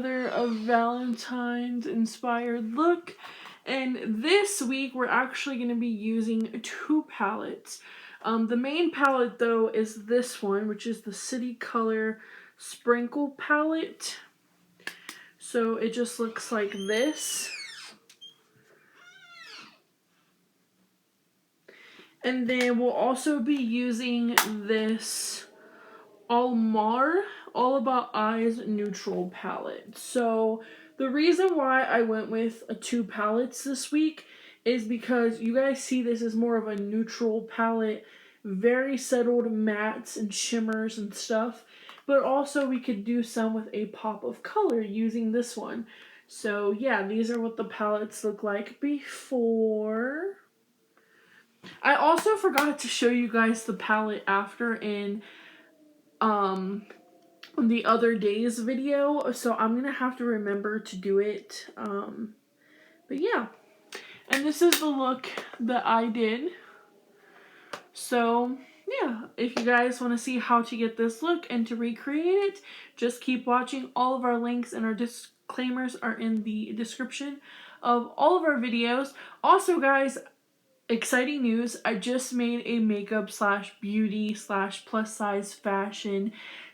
another Valentine's inspired look. And this week we're actually going to be using 2 palettes. The main palette though is this one, which is the City Color Sprinkle palette. So it just looks like this. And then we'll also be using this Almar All About Eyes neutral palette. So the reason why I went with 2 palettes this week is because you guys see this is more of a neutral palette, very settled mattes and shimmers and stuff, but also we could do some with a pop of color using this one. So yeah, these are what the palettes look like before. I also forgot to show you guys the palette after in the other day's video, so I'm gonna have to remember to do it. But yeah, and this is the look that I did. So yeah, if you guys want to see how to get this look and to recreate it, just keep watching. All of our links and our disclaimers are in the description of all of our videos. Also guys, exciting news, I just made a makeup / beauty / plus size fashion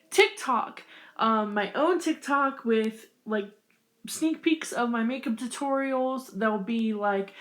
TikTok. My own TikTok with like sneak peeks of my makeup tutorials. There'll be like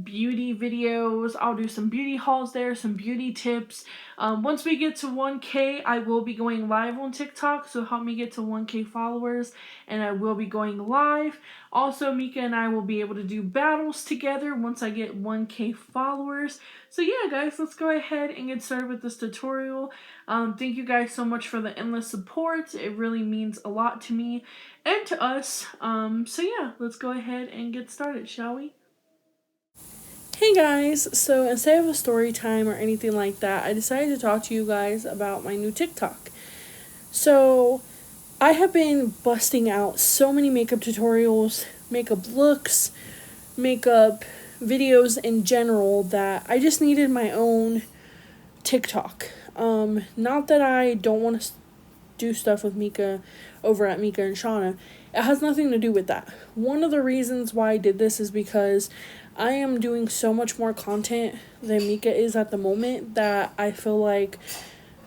beauty videos. I'll do some beauty hauls there, some beauty tips. Once we get to 1K, I will be going live on TikTok, so help me get to 1K followers, and I will be going live. Also, Micah and I will be able to do battles together once I get 1K followers. So yeah, guys, let's go ahead and get started with this tutorial. Thank you guys so much for the endless support. It really means a lot to me and to us. So yeah, let's go ahead and get started, shall we? Hey guys, so instead of a story time or anything like that, I decided to talk to you guys about my new TikTok. So I have been busting out so many makeup tutorials, makeup looks, makeup videos in general that I just needed my own TikTok. Not that I don't want to do stuff with Micah over at Micah and Shawna. It has nothing to do with that. One of the reasons why I did this is because I am doing so much more content than Micah is at the moment that I feel like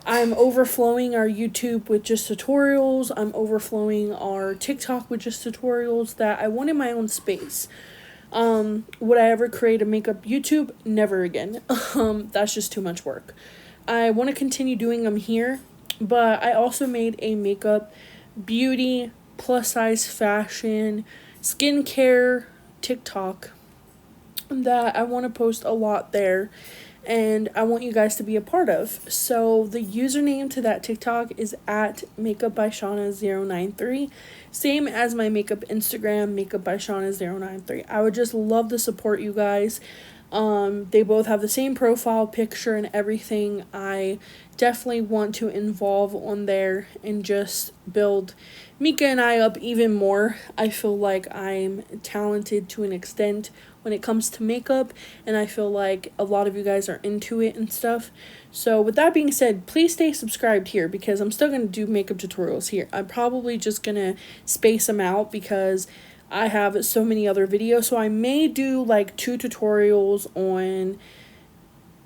I'm overflowing our YouTube with just tutorials. I'm overflowing our TikTok with just tutorials that I wanted my own space. Would I ever create a makeup YouTube? Never again. That's just too much work. I want to continue doing them here, but I also made a makeup, beauty, plus size fashion, skincare TikTok that I want to post a lot there, and I want you guys to be a part of. So the username to that TikTok is at makeupbyshawna093, same as my makeup Instagram, makeupbyshawna093. I would just love to support you guys. They both have the same profile picture and everything. I definitely want to involve on there and just build Micah and I up even more. I feel like I'm talented to an extent when it comes to makeup, and I feel like a lot of you guys are into it and stuff. So with that being said, please stay subscribed here because I'm still going to do makeup tutorials here. I'm probably just going to space them out because I have so many other videos. So I may do like 2 tutorials on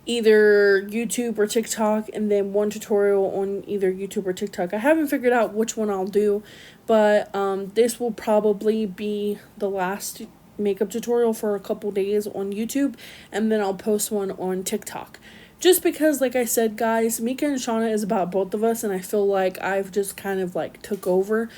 either YouTube or TikTok, and then 1 tutorial on either YouTube or TikTok. I haven't figured out which one I'll do, but this will probably be the last makeup tutorial for a couple days on YouTube, and then I'll post one on TikTok. Just because, like I said, guys, Micah and Shawna is about both of us, and I feel like I've just kind of like took over.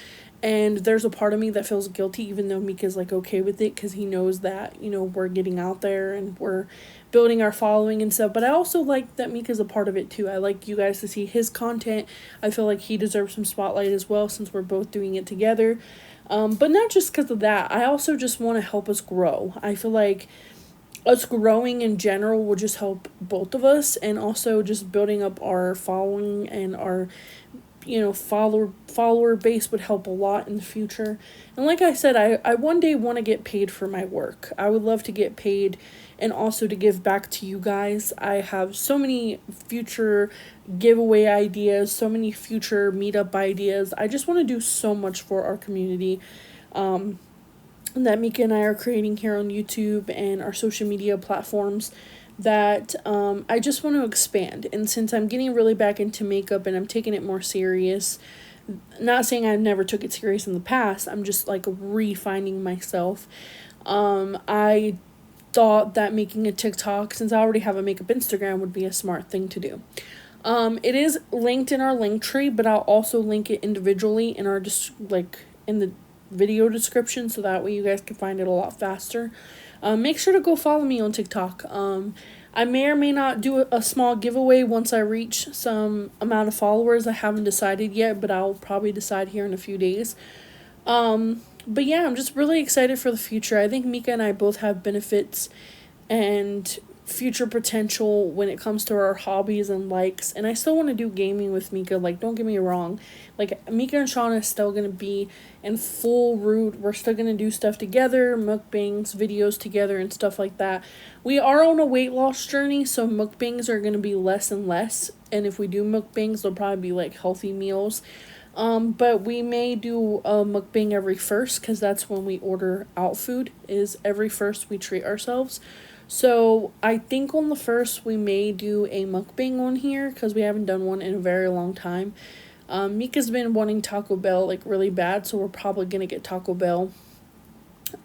And there's a part of me that feels guilty, even though Mika's like okay with it because he knows that, you know, we're getting out there and we're building our following and stuff. But I also like that Mika's a part of it too. I like you guys to see his content. I feel like he deserves some spotlight as well since we're both doing it together. But not just because of that. I also just want to help us grow. I feel like us growing in general will just help both of us, and also just building up our following and our, you know, follower base would help a lot in the future. And like I said, I one day want to get paid for my work. I would love to get paid and also to give back to you guys. I have so many future giveaway ideas, so many future meetup ideas. I just want to do so much for our community. that Micah and I are creating here on YouTube and our social media platforms that I just want to expand. And since I'm getting really back into makeup and I'm taking it more serious, not saying I never took it serious in the past, I'm just like refining myself. I thought that making a TikTok, since I already have a makeup Instagram, would be a smart thing to do. It is linked in our link tree, but I'll also link it individually in our in the video description, so that way you guys can find it a lot faster. Make sure to go follow me on TikTok. I may or may not do a small giveaway once I reach some amount of followers. I haven't decided yet, but I'll probably decide here in a few days. But yeah, I'm just really excited for the future. I think Micah and I both have benefits and future potential when it comes to our hobbies and likes. And I still want to do gaming with Micah. Like, don't get me wrong. Like, Micah and Shawna is still going to be in full root. We're still going to do stuff together, mukbangs, videos together, and stuff like that. We are on a weight loss journey, so mukbangs are going to be less and less. And if we do mukbangs, they'll probably be like healthy meals. But we may do a mukbang every first, because that's when we order out food, is every first we treat ourselves. So I think on the first we may do a mukbang on here, because we haven't done one in a very long time. Mika's been wanting Taco Bell like really bad, so we're probably gonna get Taco Bell.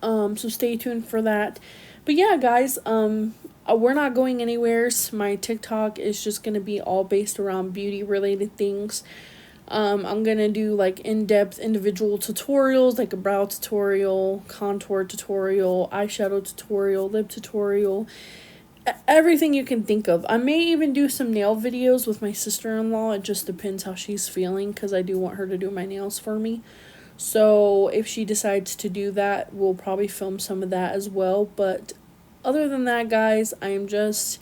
So stay tuned for that. But yeah, guys, we're not going anywhere. My TikTok is just gonna be all based around beauty related things. I'm gonna do like in-depth individual tutorials, like a brow tutorial, contour tutorial, eyeshadow tutorial, lip tutorial, everything you can think of. I may even do some nail videos with my sister-in-law. It just depends how she's feeling, because I do want her to do my nails for me. So if she decides to do that, we'll probably film some of that as well. But other than that, guys, I am just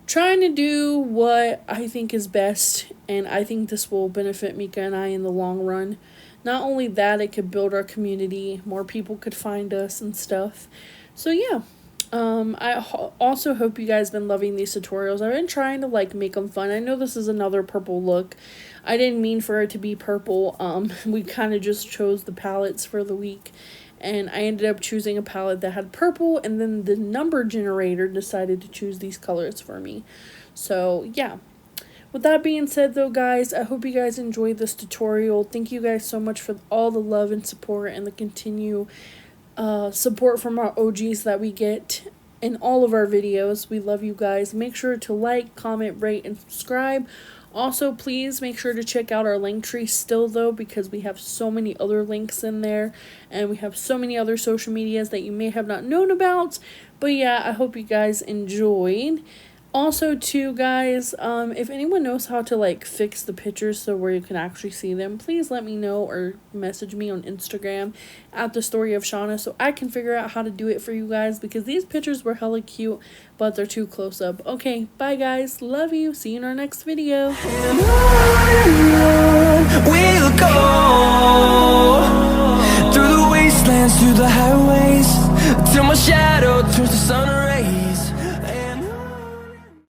trying to do what I think is best, and I think this will benefit Micah and I in the long run. Not only that, it could build our community, more people could find us and stuff. So yeah, I also hope you guys been loving these tutorials. I've been trying to like make them fun. I know this is another purple look. I didn't mean for it to be purple. We kind of just chose the palettes for the week, and I ended up choosing a palette that had purple, and then the number generator decided to choose these colors for me. So yeah, with that being said though, guys, I hope you guys enjoyed this tutorial. Thank you guys so much for all the love and support, and the continued support from our OGs that we get in all of our videos. We love you guys. Make sure to like, comment, rate, and subscribe. Also, please make sure to check out our link tree still, though, because we have so many other links in there, and we have so many other social medias that you may have not known about. But yeah, I hope you guys enjoyed. Also, too, guys, if anyone knows how to like fix the pictures so where you can actually see them, please let me know, or message me on Instagram at the story of Shawna, so I can figure out how to do it for you guys, because these pictures were hella cute, but they're too close up. Okay, bye guys, love you, see you in our next video. And on we'll go, through the wastelands, through the highways, till my shadow turns to sun.